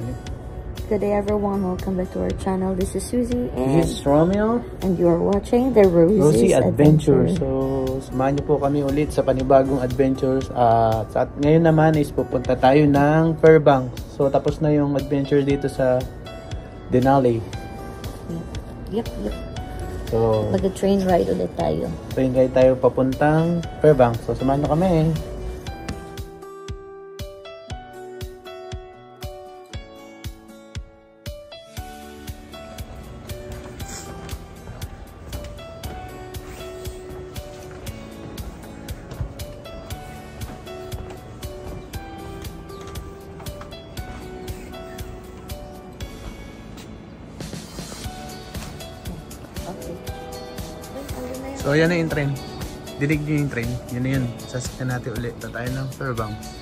Good day everyone, welcome back to our channel. This is Susie and this is Romeo. And you're watching the Rosie Adventure. So, samahan niyo po kami ulit sa panibagong adventures. At ngayon naman is pupunta tayo ng Fairbanks. So, tapos na yung adventure dito sa Denali. Yep. So, mag-train ride ulit tayo. Train ride tayo papuntang Fairbanks. So, samahan niyo kami. So, yan na yung train. Dinig nyo yung train. Yun na yun. Sasakyan natin ulit. Tayo ng Fairbanks.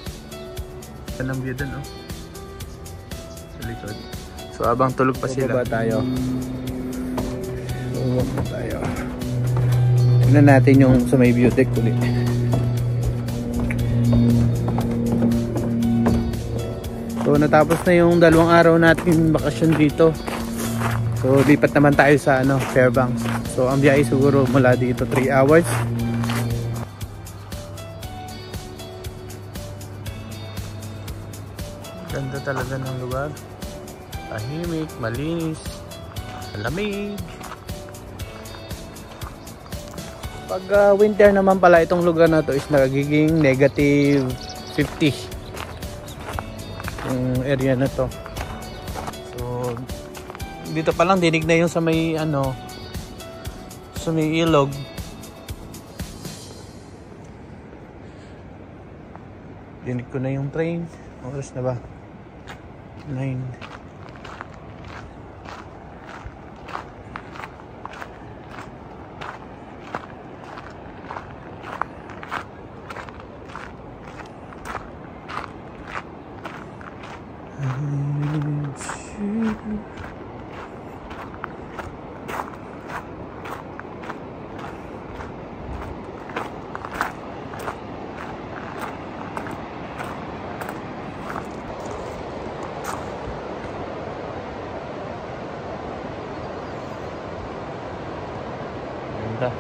Yan ang view dun, oh. Sa likod. So, abang tulog pa sila. Tayo. Tulog pa tayo. Tignan natin yung sa may view deck ulit. So, natapos na yung 2 araw natin bakasyon dito. So, lipat naman tayo sa Fairbanks. So, ang biyahe siguro mula dito 3 hours. Ganda talaga ng lugar. Tahimik, malinis, malamig. Pag winter naman pala itong lugar na to is nagiging negative 50 yung area na to. So, dito pa lang dinig na yung sa may sa may ilog. Dinig ko na yung train. Oras na ba? 9. Ganda.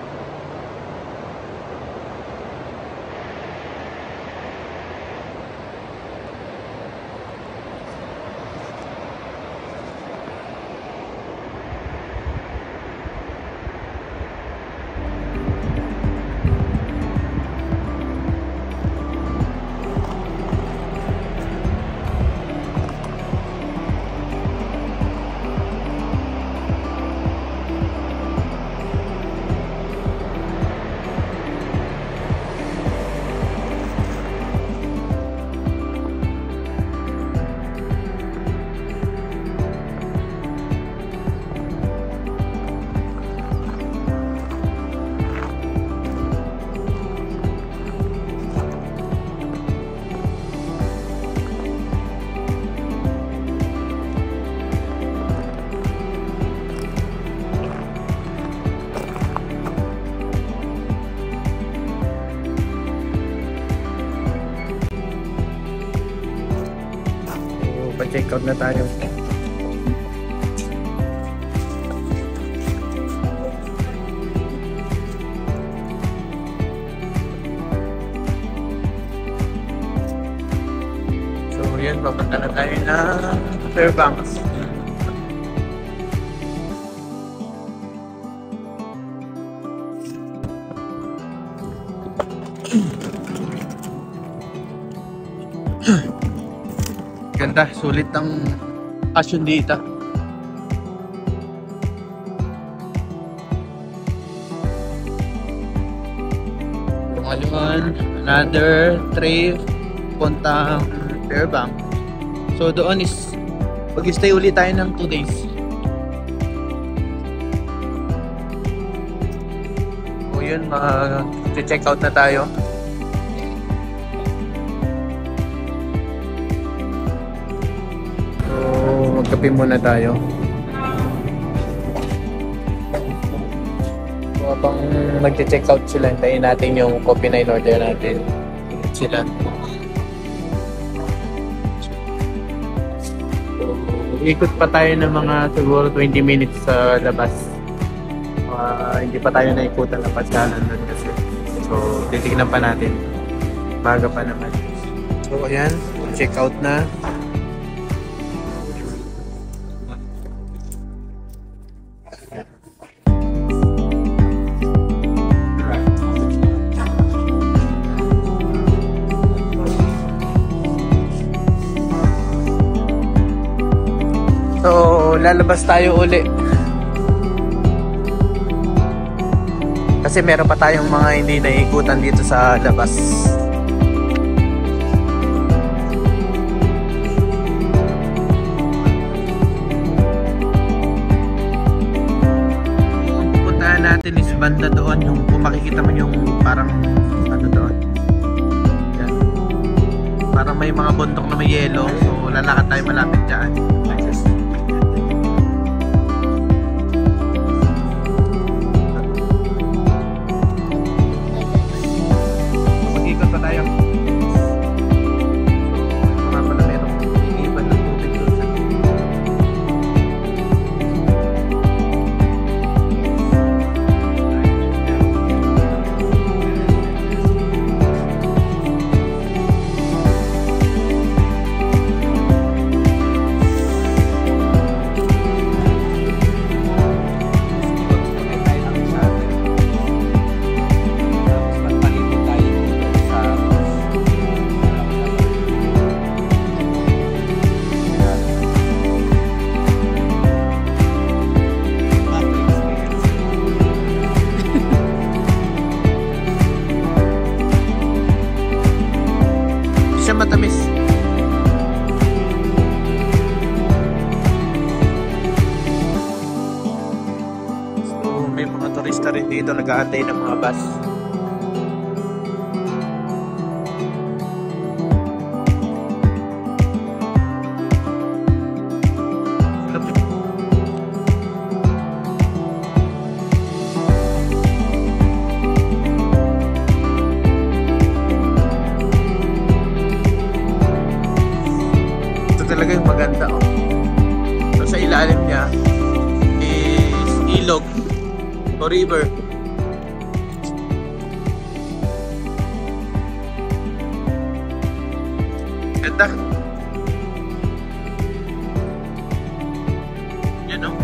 Pa-check out na tayo. So yun, papunta na tayo na Fairbanks. Ganda, sulit ng bakasyon dito. Pangalaman, another trip puntang Fairbanks. So doon is mag-stay ulit tayo ng 2 days. So yun, mag-check out na tayo. Magkape muna tayo. So, habang mag-check out sila, hintayin natin yung coffee na in-order natin. Sila. Ikot pa tayo ng mga siguro 20 minutes sa labas. Hindi pa tayo naikutan ng pasyalan doon kasi. So, titignan pa natin. Baga pa naman. So, ayan. Check out na. So, lalabas tayo uli. Kasi meron pa tayong mga hindi naikutan dito sa labas. Puntahan natin is banda doon, yung kung makikita mo yung parang ano doon. Yan. Parang may mga bundok na may yelo. So, lalakad tayo malapit dyan. Matamis. So, may mga turista rin dito nag-aantay ng mga bus. Talaga yung maganda, oh. So sa ilalim niya is ilog o river. Ganda. Yan, oh.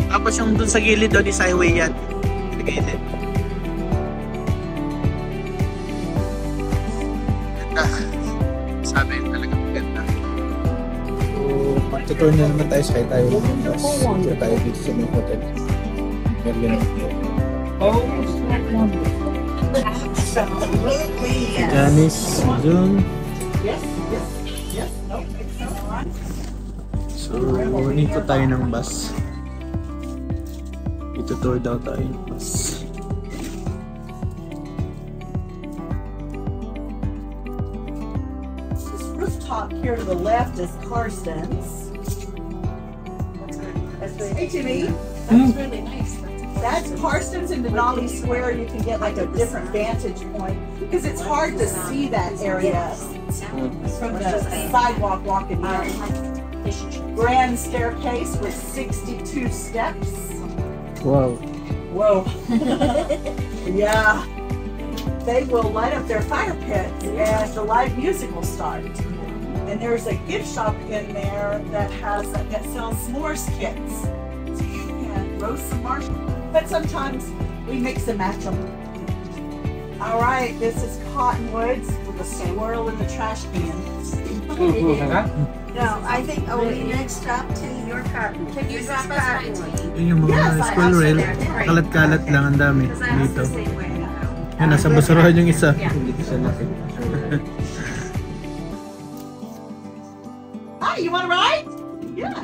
Tapos yung dun sa gilid doon is highway yan. Sa gilid. Ganda. Sabi, talagang maganda. So, magtutour na naman tayo sa tayo ng bus. Kaya tayo dito sa mga hotel. Janice, June. So, ikot tayo ng bus. Itutour daw tayo ng bus. Rooftop here to the left is Carson's. Hey Jimmy, That's really nice. that's Carson's in Denali Square. You can get like a different vantage point because it's hard to see that area from the sidewalk walking in. Grand staircase with 62 steps. Wow. Whoa. Yeah. They will light up their fire pits and the live music will start. And there's a gift shop in there that sells s'mores kits. So you can roast some marshmallows. But sometimes we mix and match them. All right, this is Cottonwoods with a swirl in the trash can. No, I think only next stop to your cotton. Can you drop us my tea? Yun yung mga Yes, school rail. Kalat-kalat lang ang dami dito. Yan, nasa basurahan yung isa. Hi, you want to ride? Yeah.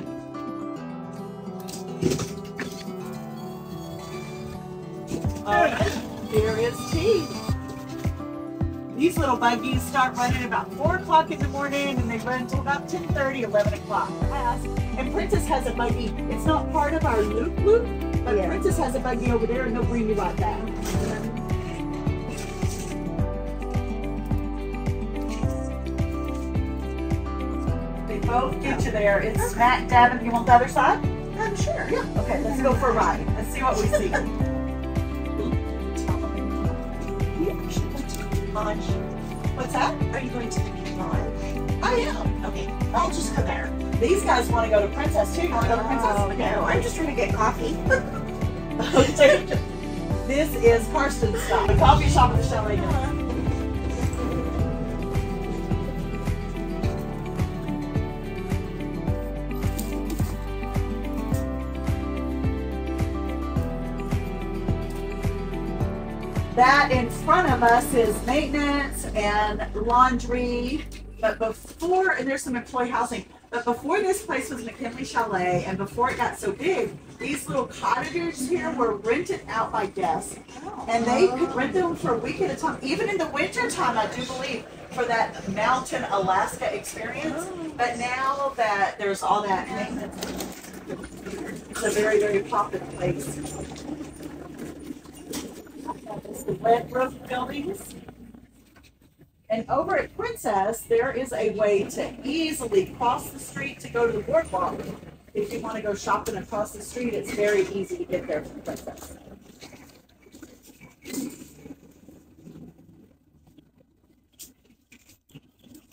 Here is tea. These little buggies start running about 4 o'clock in the morning and they run until about 10:30, 11 o'clock. And Princess has a buggy. It's not part of our loop, but Yeah. Princess has a buggy over there and they'll bring you right back. They both get you there. It's smack dab. You want the other side? Sure. Yeah. Okay, let's go for a ride. Let's see what we see. Lunch. What's that? Are you going to the lodge? I am. Okay, I'll just go there. These guys want to go to Princess too. You want to go to Princess? Oh, no, I'm just trying to get coffee. Okay. This is Karsten's stop. The coffee shop at the chalet. That in front of us is maintenance and laundry. But before, and there's some employee housing, but before this place was McKinley Chalet, and before it got so big, these little cottages here were rented out by guests. And they could rent them for a week at a time, even in the winter time, I do believe, for that mountain Alaska experience. But now that there's all that maintenance, it's a very, very popular place. The red roof buildings. And over at Princess, there is a way to easily cross the street to go to the boardwalk. If you want to go shopping across the street, it's very easy to get there from Princess.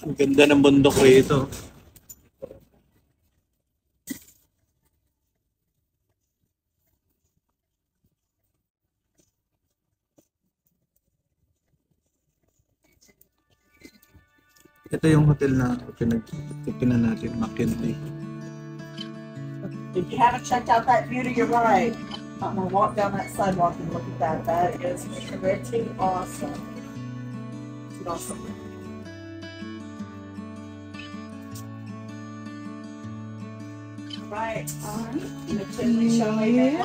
Ang ganda ng bundok rito. Ito yung hotel na pinagtipinan natin, McKinley. If you haven't checked out that view to your right, I'm going to walk down that sidewalk and look at that. That is pretty awesome. It's awesome. Right. McKinley Chalet.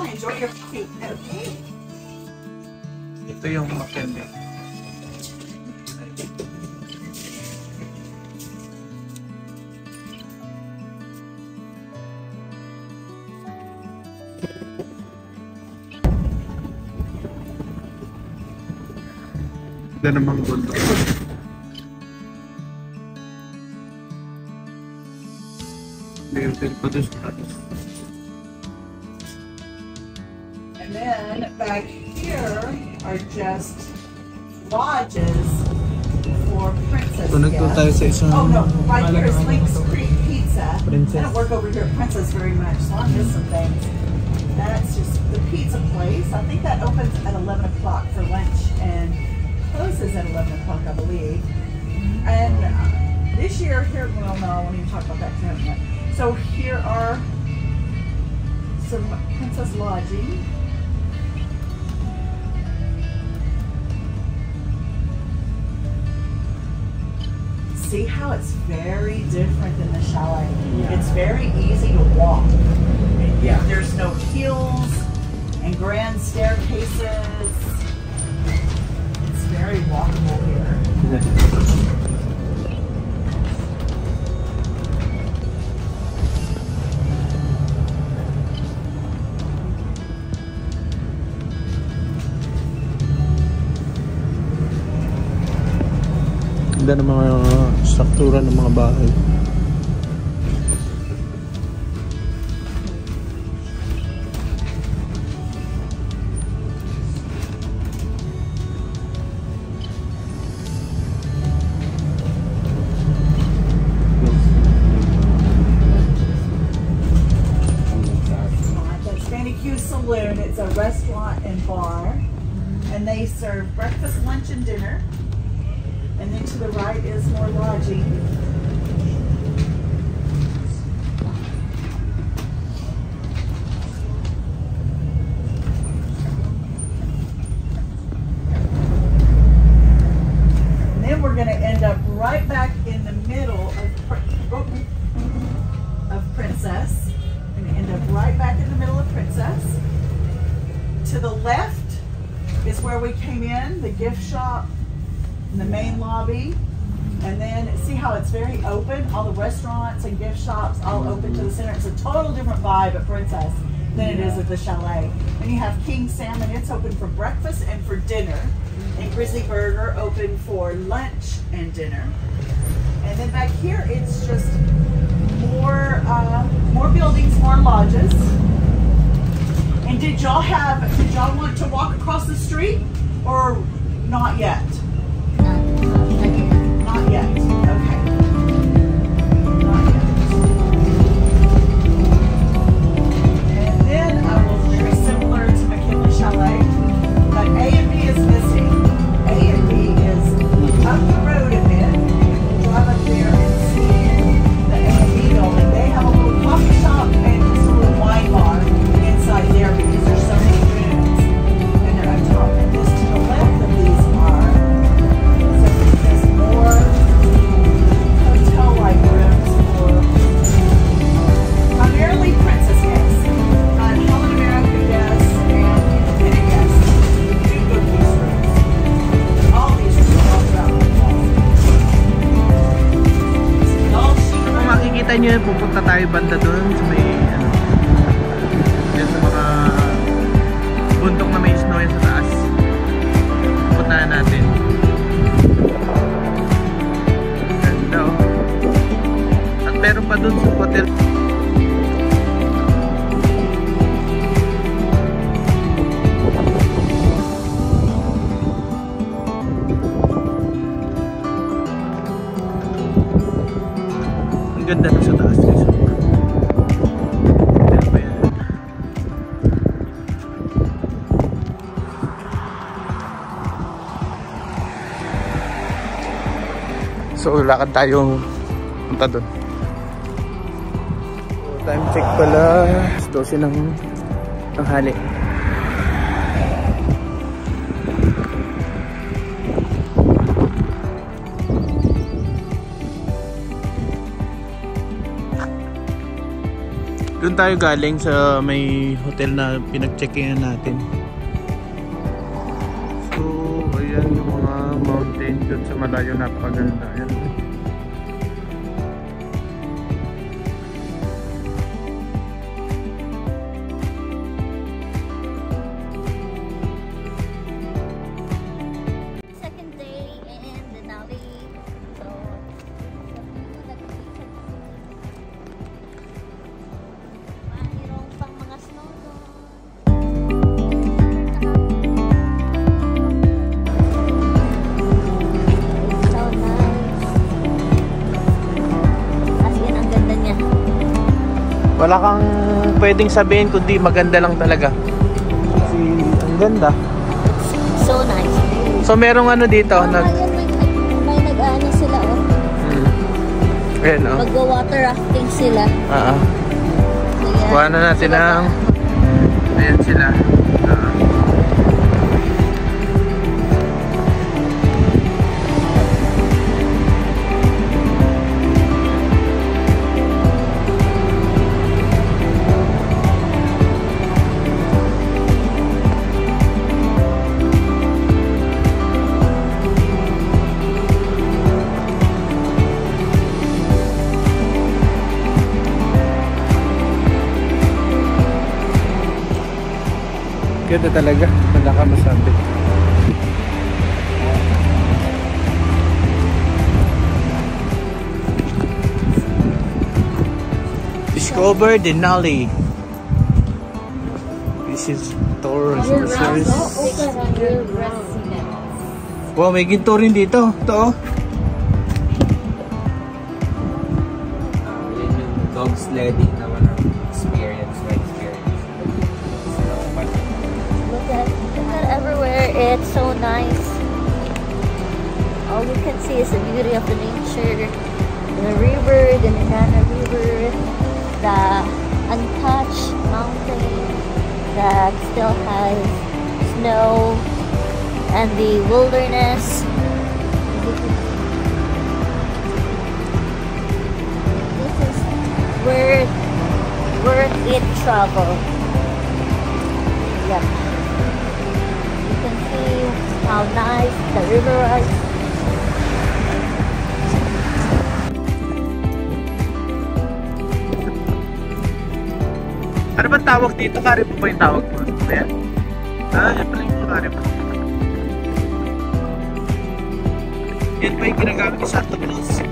Enjoy your coffee. Ito yung McKinley. Ganda namang bundok. May hotel pa doon sa taas. And then back here are just lodges for Princess So nagto guests. tayo sa isang... Oh no, right here is Link's Creek Pizza. Princess. I don't work over here at Princess very much, so I miss some things. That's just the pizza place. I think that opens at 11 o'clock for lunch and closes at 11 o'clock, I believe. And this year here, well, no, I won't even talk about that tonight. So here are some Princess lodging. See how it's very different than the chalet. Yeah. It's very easy to walk. Yeah. There's no hills and grand staircases. It's very walkable here. Ganda ng mga struktura ng mga bahay. That's Fanny Q Saloon. It's a restaurant and bar. And they serve breakfast, lunch, and dinner. And then to the right is more lodging. And then we're going to end up right back in the middle of Princess. We're going to end up right back in the middle of Princess. To the left is where we came in, the gift shop. In the main lobby, and then see how it's very open, all the restaurants and gift shops all open to the center. It's a total different vibe at Princess than it is at the chalet. And you have King Salmon, it's open for breakfast and for dinner, and Grizzly Burger open for lunch and dinner. here it's just more buildings, more lodges. And did y'all want to walk across the street or not yet? Not yet. Okay. Not yet. And then very similar to McKinley Chalet, but A and B is missing. A and B is up the road a bit. Drive up there and see the A and B building. They have a little coffee shop and just a little wine bar inside there because there's so many rooms and they're up top. And just to the left of these are there's more hotel-like rooms for primarily princess guests, Helen America guests, and independent guests. We do book these rooms. All these rooms are all throughout the wall. Kung makikita nyo, pupunta tayo banda doon sa may yan sa mga bundok na may snow yan sa taas. Pupuntahan natin. Ganda oh. At meron pa doon sa hotel. Ang ganda na sa taas guys. Hotel pa yan. So lakad tayo punta doon. So, time check pala 12 ng tanghali. Doon tayo galing sa may hotel na pinag-check-in natin. So, ayan yung mga mountain doon sa malayo, napakaganda. Ayan. Second day in Denali. So, mayroong pang mga snow doon. So nice. As in, ang ganda niya. Wala kang pwedeng sabihin kundi maganda lang talaga. Kasi ang ganda. It's so nice. So merong ano dito, Ayun, may nag-ano sila, oh. Ayan oh. Magwa-water rafting sila. Ah. Ayan. Kuha na natin ang ayan sila. Ganda talaga, wala ka masabi. Discover Denali. This is tourist resource. Wow, may ginto rin dito. Ito oh. Yan yung dog sledding na walang experience. Look at everywhere. It's so nice. All you can see is the beauty of the nature. The river, the Nenana River, the untouched mountain that still has snow, and the wilderness. This is worth it travel. Yep. You can see how nice the river is. Ano ba tawag dito? Karipo ba yung tawag mo? Ayan? Yan pala yung karipo. Yan pa yung ginagamit ni Santa Claus.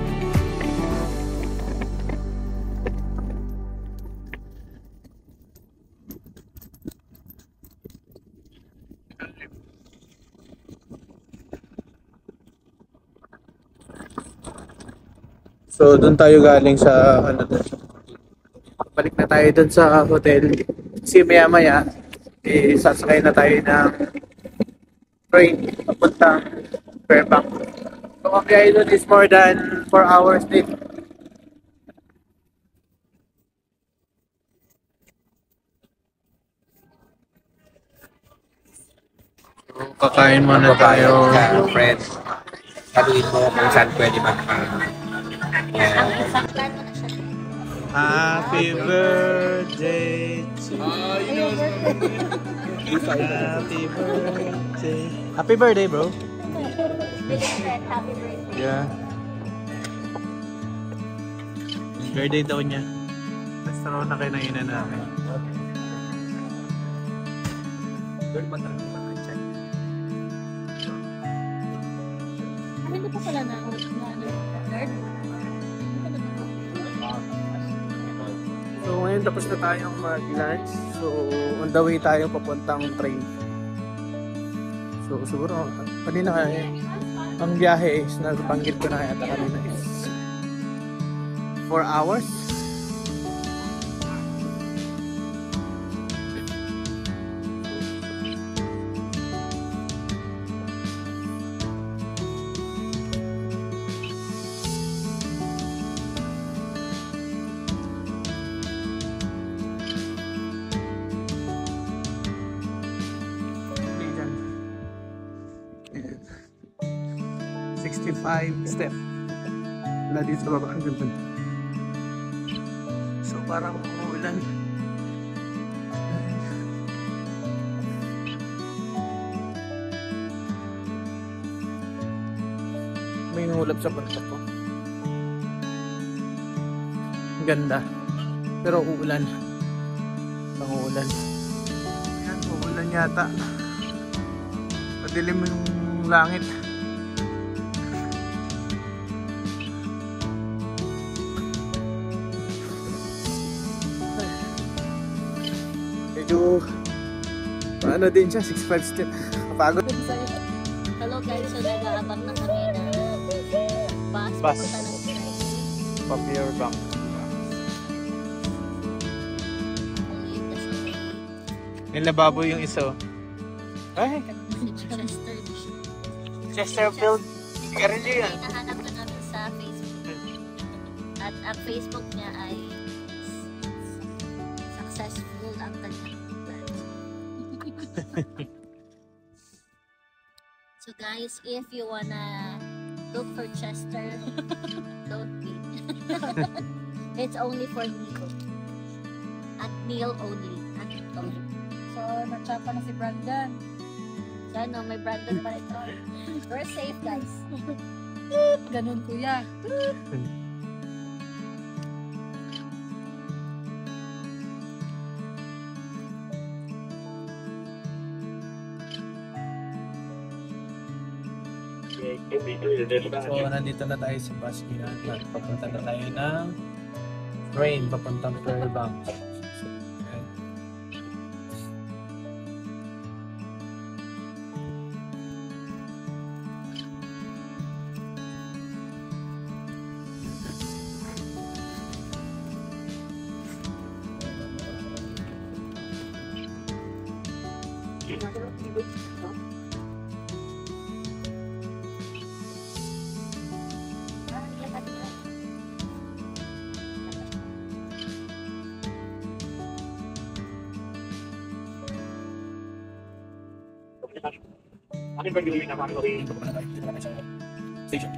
So, doon tayo galing sa, ano doon. Balik na tayo doon sa hotel. Kasi maya-maya, sasakay na tayo ng train papuntang Fairbanks. So, ang biyahe doon is more than 4 hours din. So, kakain muna tayo. Friend. Saluhin mo kung saan pwede magpang. Ang isang plan mo na siya. Happy birthday to you. Happy birthday. Happy birthday, bro. Happy birthday. Yeah. Birthday daw niya. Basta raw na kinainan namin. Ano pa pala na nerd? So ngayon tapos na tayong mag-lunch. So on the way tayo papuntang train. So siguro kanina ang biyahe is nabanggit ko na yata kanina is 4 hours. Ayan. 65 step. Wala dito sa baba. So parang umuulan. May nangulap sa pantat ko. Ganda. Pero uulan. Panguulan. Ayan, uulan yata. Madilim yung langit. Medyo ano din siya, 65 step. Kapagod. Hello guys, so nag-aabang na kami na bus. Bus. Punta ng train. Papier bank. Ulit kasi Yung lababo yung isa. Ay, si Chester. Chesterfield. Karili yan. Nahanap ko namin sa Facebook. At ang Facebook niya ay successful ang kanyang plan. So guys, if you wanna look for Chester, don't be. It's only for Neil. At Neil only. So, natsapa na si Brandon. Sana may Brandon pa ito. We're safe guys. Ganun, kuya. So, nandito na tayo sa bus ngayon. At papunta na tayo ng train papuntang Fairbanks. So, ayan. Akin ba gawin na mga Station.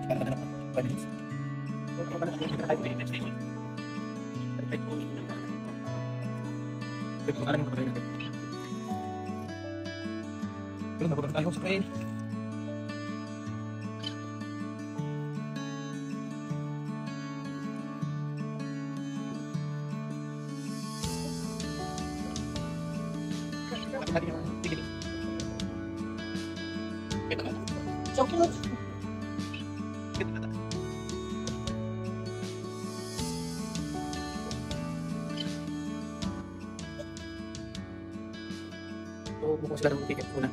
So, bukas sila ng ticket muna.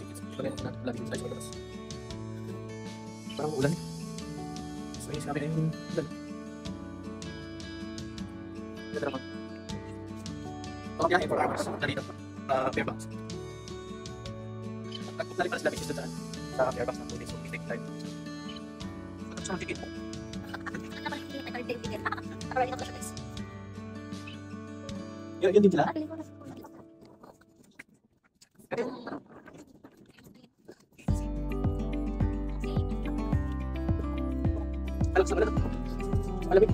Tickets. Wala na lagi sa labas. Parang ulan. So, So, yung sabi na yung doon. Ganda naman. Pagkabiyahe 4 hours na dito. Fairbanks. Nagpunta rin pala sila beaches doon sa Fairbanks na 2 days. So, we take time. Ito sa mga ticket. Yun din sila? Alam sa kanila. Malamig.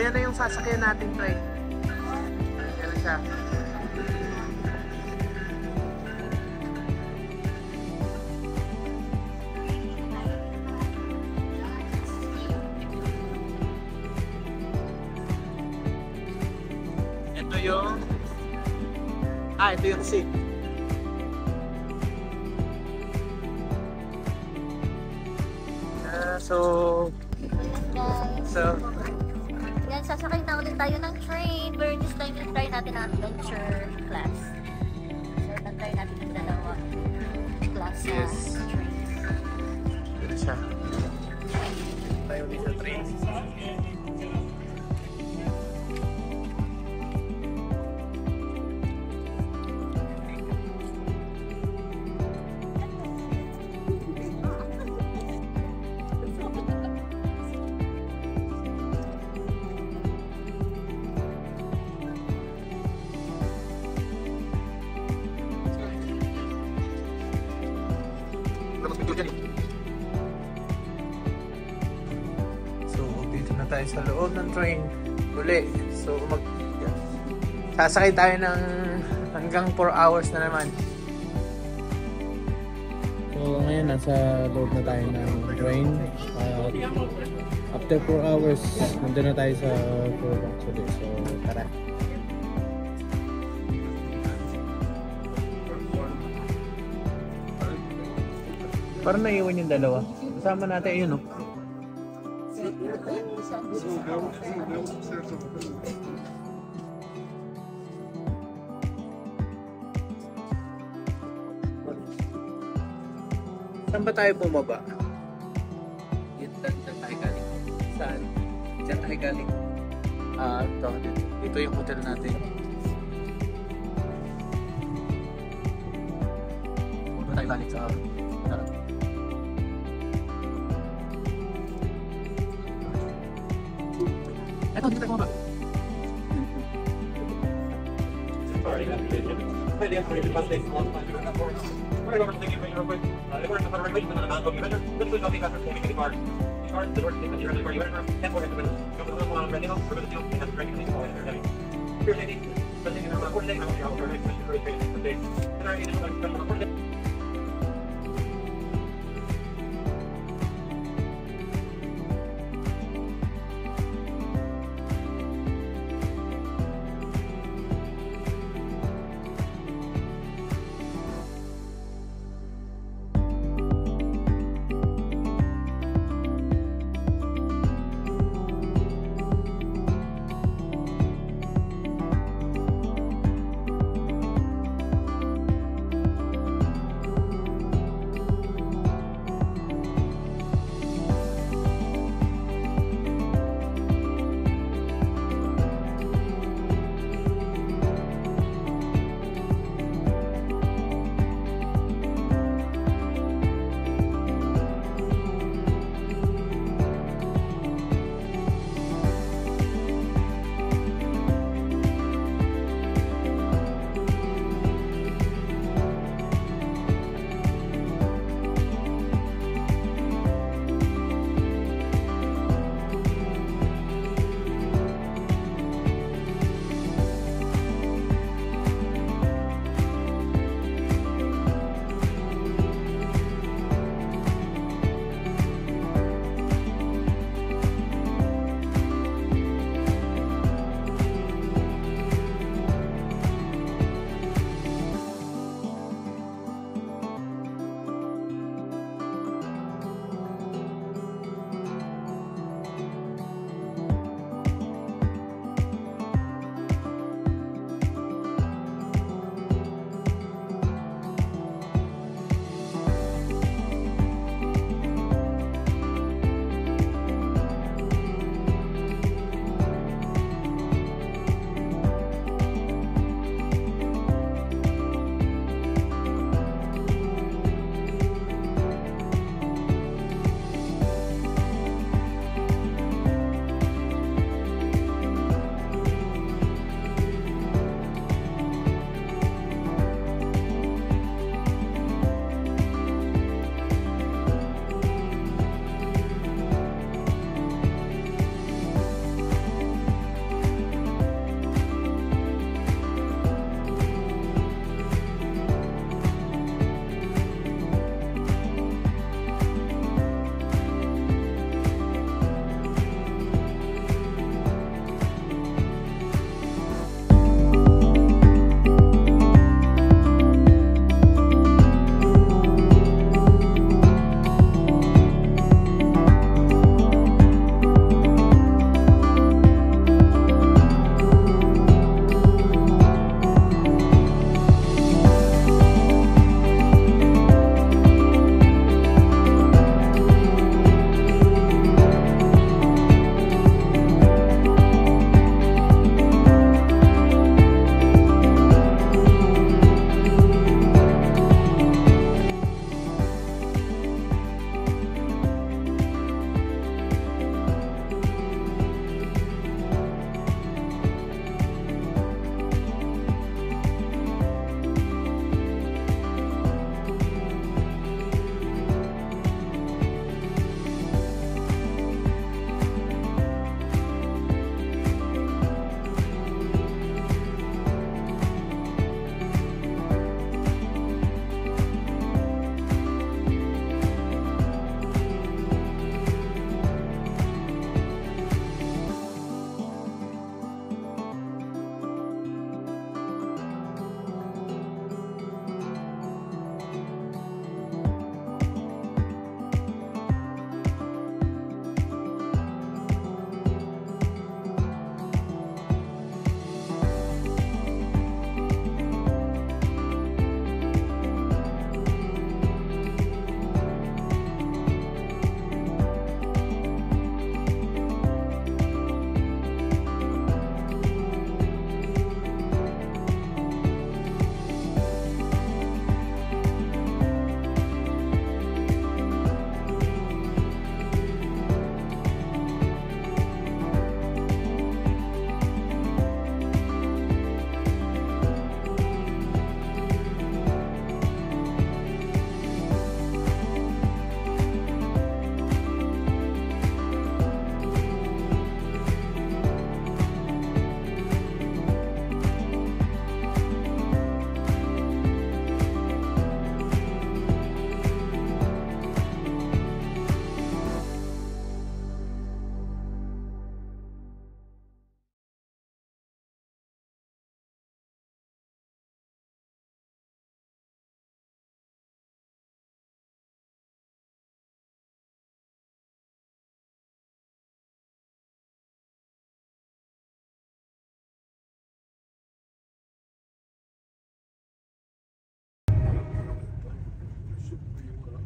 Yan na yung sasakyan natin, Trey. Yan na siya. Ito yung... ito yung seat. Yan, sasakay na ulit tayo ng train. Pero this time, try natin ang adventure class. So, try natin yung dalawa class na train. Ito siya. Tayo ulit sa train. So, dito na tayo sa loob ng train uli. So, sasakay tayo ng hanggang 4 hours na naman. So, ngayon nasa loob na tayo ng train. After 4 hours, nandun na tayo sa Fairbanks ulit. So, tara. Parang naiwan yung dalawa. Kasama natin yun, no? Saan ba tayo bumaba? Diyan tayo galing. Saan? Diyan tayo galing. Ito yung hotel natin. Ito tayo galing sa ito, dito tayo bumaba.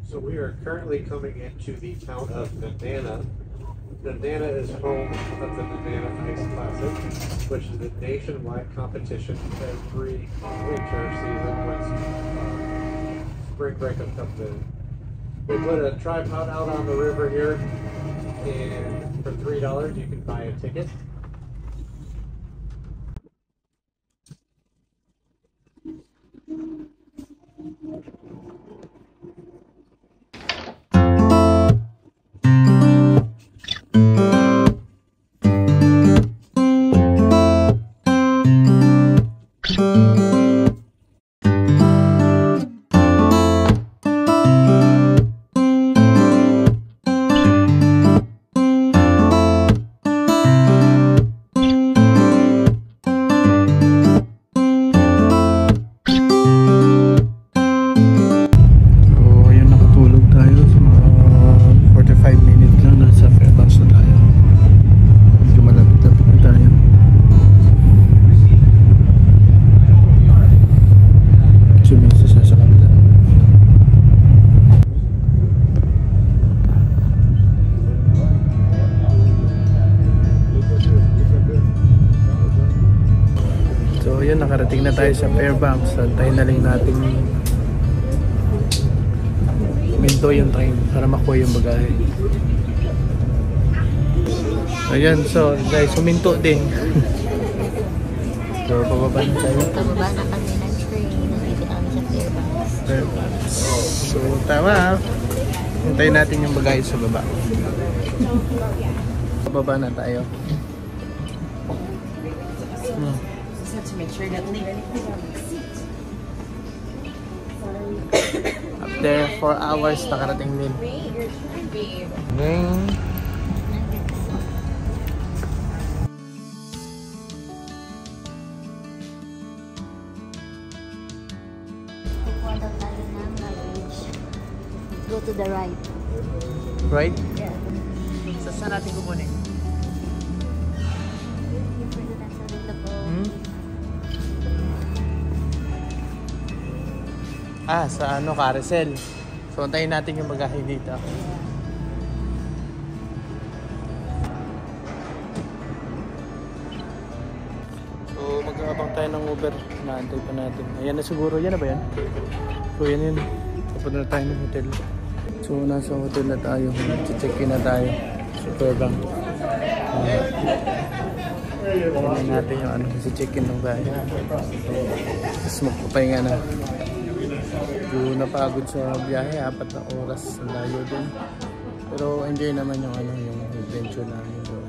So we are currently coming into the town of Nenana. Nenana is home of the Nenana Ice Classic, which is a nationwide competition every winter season when spring breakup comes in. We put a tripod out on the river here, and for $3 you can buy a ticket. Yun, nakarating na tayo sa Fairbanks. Antayin na lang natin huminto yung train para makuha yung bagahe. Ayan, so guys, huminto din. So, pababa na tayo. Pababa na kami ng train. Nandito kami sa Fairbanks. So, tama. Hintayin natin yung bagahe sa baba. Pababa na tayo. To make sure that leave anything on the seat. After 4 hours, nakarating din. Ngayon, Kukuha daw tayo ng luggage. Go to the right. right? Yeah. So, saan natin kukunin? Yung presidential dito po. Sa ano, carousel. So, antayin natin yung bagahe dito. So, mag-aabang tayo ng Uber. Naantay pa natin. Ayan na siguro. Yan na ba yan? So, yan yun. Papunta na tayo ng hotel. So, nasa hotel na tayo. Check-in na tayo. sa Fairbanks. Tingnan natin yung ano, kasi check-in ng bahay. Tapos magpapahinga na. Yung napagod sa biyahe, 4 na oras ang layo din. Pero enjoy naman yung ano, yung adventure namin doon.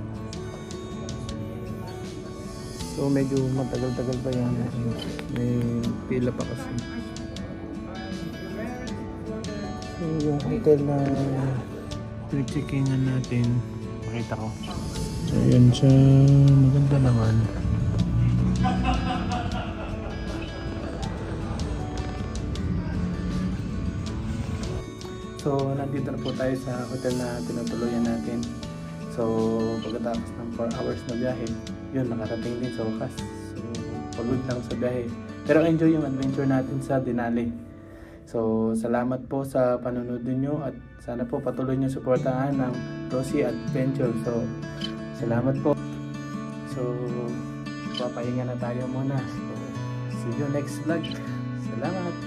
So medyo matagal-tagal pa yan. May pila pa kasi. So yung hotel na pinag-check-inan natin, makita ko. So yun siya, maganda naman. So nandito na po tayo sa hotel na tinutuluyan natin. So pagkatapos ng 4 hours na biyahe, yun, nakarating din sa wakas. So pagod lang sa biyahe. Pero enjoy yung adventure natin sa Denali. So salamat po sa panonood niyo at sana po patuloy niyo suportahan ng Rosie Adventure. So salamat po. So papahinga na tayo muna. So see you next vlog. Salamat.